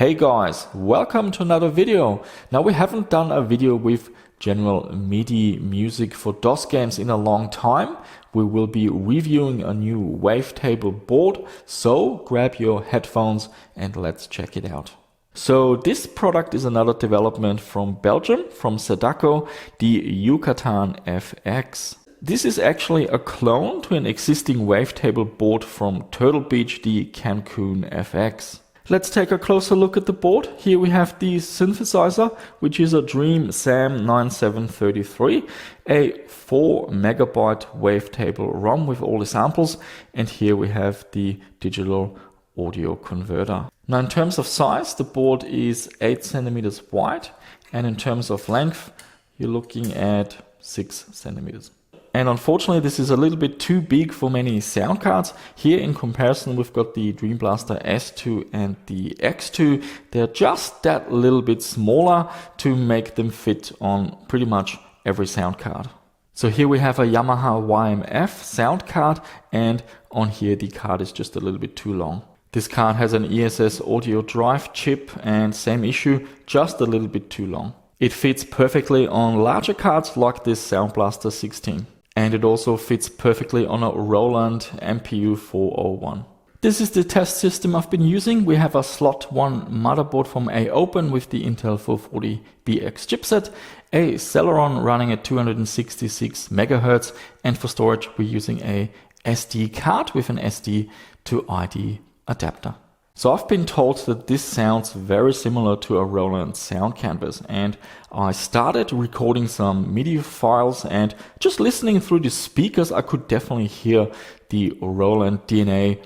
Hey guys, welcome to another video. Now we haven't done a video with general MIDI music for DOS games in a long time. We will be reviewing a new Wavetable board, so grab your headphones and let's check it out. So this product is another development from Belgium, from Serdaco, the Yucatan FX. This is actually a clone to an existing Wavetable board from Turtle Beach, the Cancun FX. Let's take a closer look at the board. Here we have the synthesizer, which is a Dream Sam 9733, a 4 megabyte Wavetable ROM with all the samples, and here we have the digital audio converter. Now in terms of size, the board is 8 centimeters wide, and in terms of length, you're looking at 6 centimeters. And unfortunately, this is a little bit too big for many sound cards. Here in comparison, we've got the Dream Blaster S2 and the X2. They're just that little bit smaller to make them fit on pretty much every sound card. So here we have a Yamaha YMF sound card, and on here the card is just a little bit too long. This card has an ESS audio drive chip, and same issue, just a little bit too long. It fits perfectly on larger cards like this Sound Blaster 16. And it also fits perfectly on a Roland MPU 401. This is the test system I've been using. We have a slot 1 motherboard from AOpen with the Intel 440BX chipset, a Celeron running at 266 MHz, and for storage we're using a SD card with an SD to ID adapter. So I've been told that this sounds very similar to a Roland sound canvas, and I started recording some MIDI files, and just listening through the speakers I could definitely hear the Roland DNA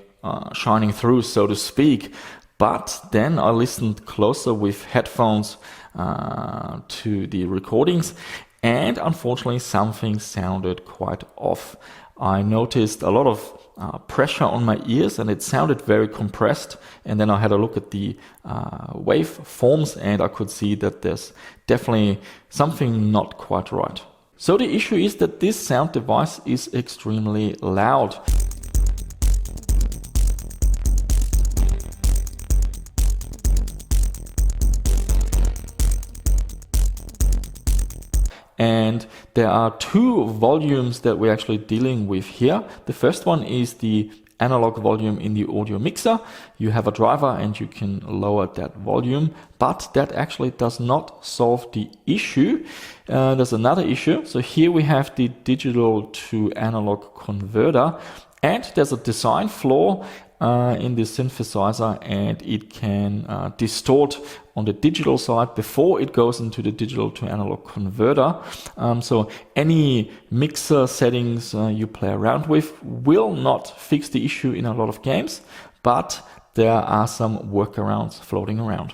shining through, so to speak. But then I listened closer with headphones to the recordings, and unfortunately something sounded quite off. I noticed a lot of pressure on my ears, and it sounded very compressed. And then I had a look at the waveforms, and I could see that there's definitely something not quite right. So the issue is that this sound device is extremely loud. And there are two volumes that we're actually dealing with here. The first one is the analog volume in the audio mixer. You have a driver and you can lower that volume, but that actually does not solve the issue. There's another issue. So here we have the digital to analog converter, and there's a design flaw in the synthesizer, and it can distort on the digital side before it goes into the digital to analog converter. So any mixer settings you play around with will not fix the issue in a lot of games, but there are some workarounds floating around.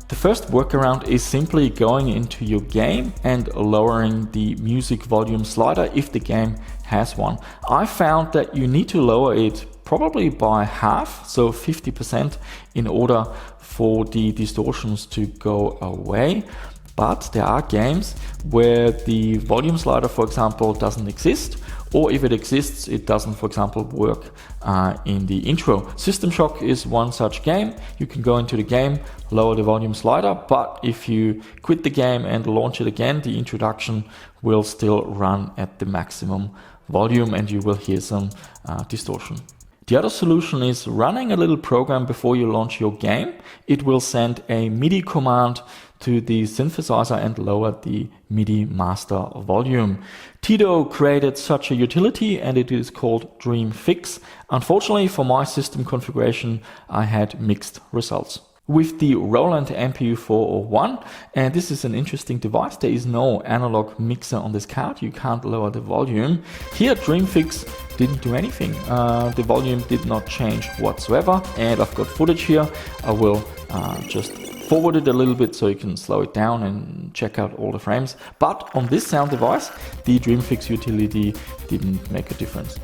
The first workaround is simply going into your game and lowering the music volume slider if the game has one. I found that you need to lower it probably by half, so 50%, in order for the distortions to go away. But there are games where the volume slider, for example, doesn't exist, or if it exists, it doesn't, for example, work in the intro. System Shock is one such game. You can go into the game, lower the volume slider, but if you quit the game and launch it again, the introduction will still run at the maximum volume and you will hear some distortion. The other solution is running a little program before you launch your game. It will send a MIDI command to the synthesizer and lower the MIDI master volume. Tito created such a utility, and it is called Dream Fix. Unfortunately for my system configuration, I had mixed results. With the Roland MPU 401, and this is an interesting device, there is no analog mixer on this card, you can't lower the volume. Here DreamFix didn't do anything, the volume did not change whatsoever, and I've got footage here. I will just forward it a little bit so you can slow it down and check out all the frames. But on this sound device, the DreamFix utility didn't make a difference.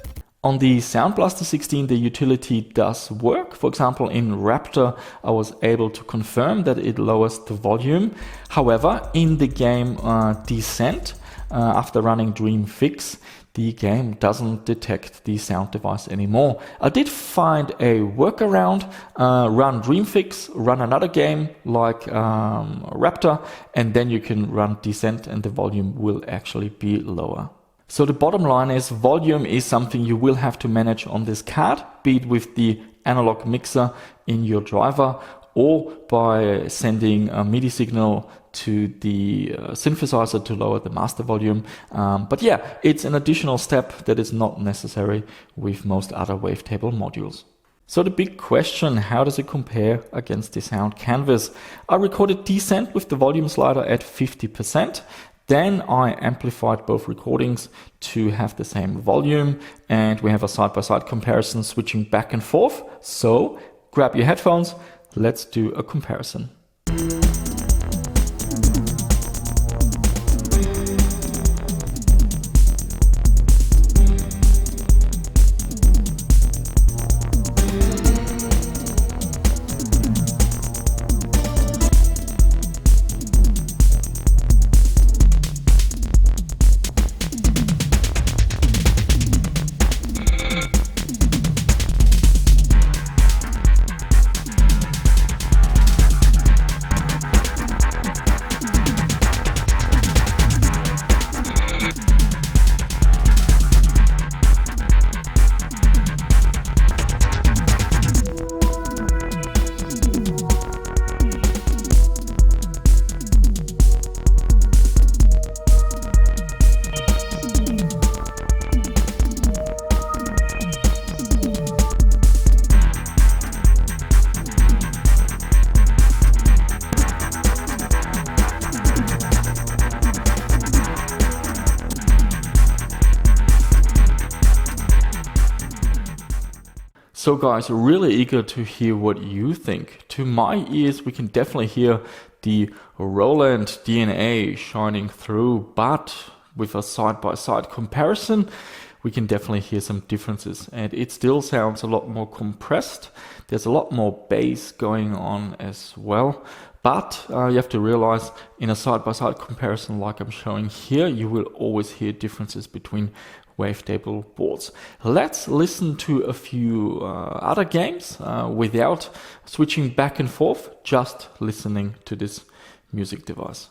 On the Sound Blaster 16, the utility does work. For example, in Raptor, I was able to confirm that it lowers the volume. However, in the game Descent, after running Dream Fix, the game doesn't detect the sound device anymore. I did find a workaround, run Dreamfix, run another game like Raptor, and then you can run Descent and the volume will actually be lower. So the bottom line is volume is something you will have to manage on this card, be it with the analog mixer in your driver or by sending a MIDI signal to the synthesizer to lower the master volume. But yeah, it's an additional step that is not necessary with most other Wavetable modules. So the big question, how does it compare against the sound canvas? I recorded Descent with the volume slider at 50%. Then I amplified both recordings to have the same volume, and we have a side-by-side comparison switching back and forth. So grab your headphones, let's do a comparison. So guys, really eager to hear what you think. To my ears, we can definitely hear the Roland DNA shining through, but with a side-by-side comparison, we can definitely hear some differences, and it still sounds a lot more compressed. There's a lot more bass going on as well. But you have to realize in a side-by-side comparison like I'm showing here, you will always hear differences between Wavetable boards. Let's listen to a few other games without switching back and forth, just listening to this music device.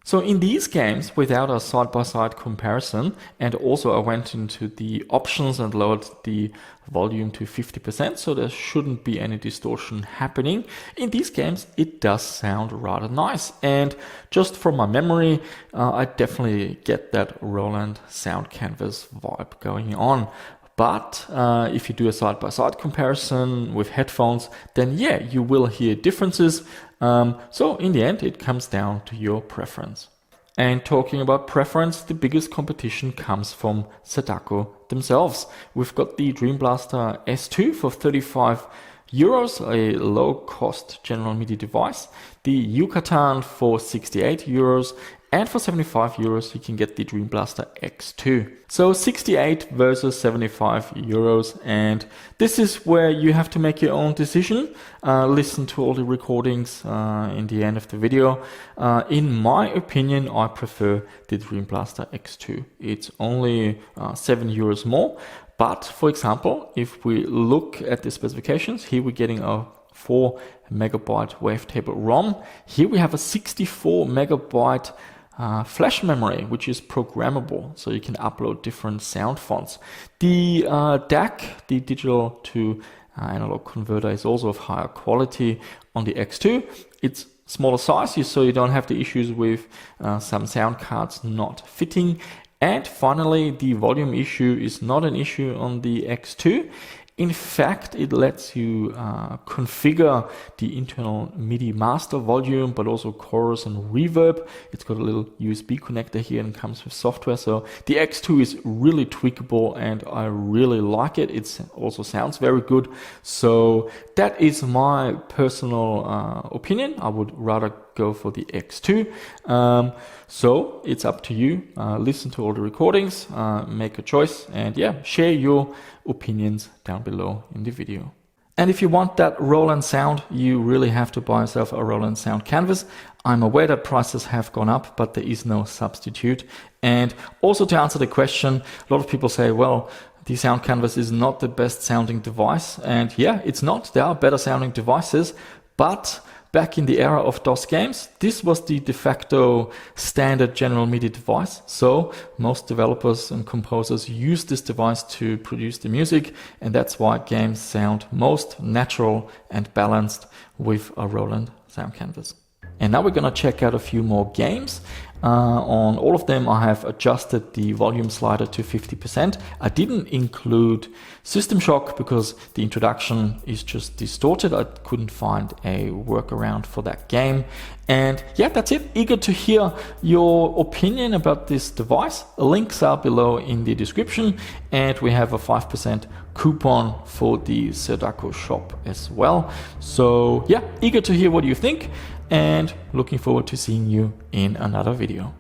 So in these games, without a side-by-side comparison, and also I went into the options and lowered the volume to 50%, so there shouldn't be any distortion happening. In these games, it does sound rather nice. And just from my memory, I definitely get that Roland sound canvas vibe going on. But if you do a side-by-side comparison with headphones, then yeah, you will hear differences. So in the end, it comes down to your preference. And talking about preference, the biggest competition comes from Serdaco themselves. We've got the Dream Blaster S2 for 35 euros, a low-cost general MIDI device. The Yucatan for 68 euros. And for 75 euros, you can get the Dream Blaster X2. So 68 versus 75 euros. And this is where you have to make your own decision. Listen to all the recordings in the end of the video. In my opinion, I prefer the Dream Blaster X2. It's only 7 euros more. But for example, if we look at the specifications, here we're getting a 4 megabyte Wavetable ROM. Here we have a 64 megabyte flash memory, which is programmable, so you can upload different sound fonts. The DAC, the digital to analog converter, is also of higher quality on the X2. It's smaller size, so you don't have the issues with some sound cards not fitting. And finally, the volume issue is not an issue on the X2. In fact, it lets you configure the internal MIDI master volume, but also chorus and reverb. It's got a little USB connector here and comes with software. So the X2 is really tweakable and I really like it. It also sounds very good. So that is my personal opinion. I would rather go for the X2. So it's up to you. Listen to all the recordings, make a choice, and yeah, share your opinions down below in the video. And if you want that Roland sound, you really have to buy yourself a Roland sound canvas. I'm aware that prices have gone up, but there is no substitute. And also to answer the question, a lot of people say, well, the sound canvas is not the best sounding device. And yeah, it's not. There are better sounding devices, but back in the era of DOS games, this was the de facto standard general MIDI device. So most developers and composers use this device to produce the music, and that's why games sound most natural and balanced with a Roland sound canvas. And now we're going to check out a few more games. On all of them I have adjusted the volume slider to 50%. I didn't include System Shock because the introduction is just distorted. I couldn't find a workaround for that game. And yeah, that's it. Eager to hear your opinion about this device. Links are below in the description, and we have a 5% coupon for the Serdaco shop as well. So yeah, eager to hear what you think, and looking forward to seeing you in another video.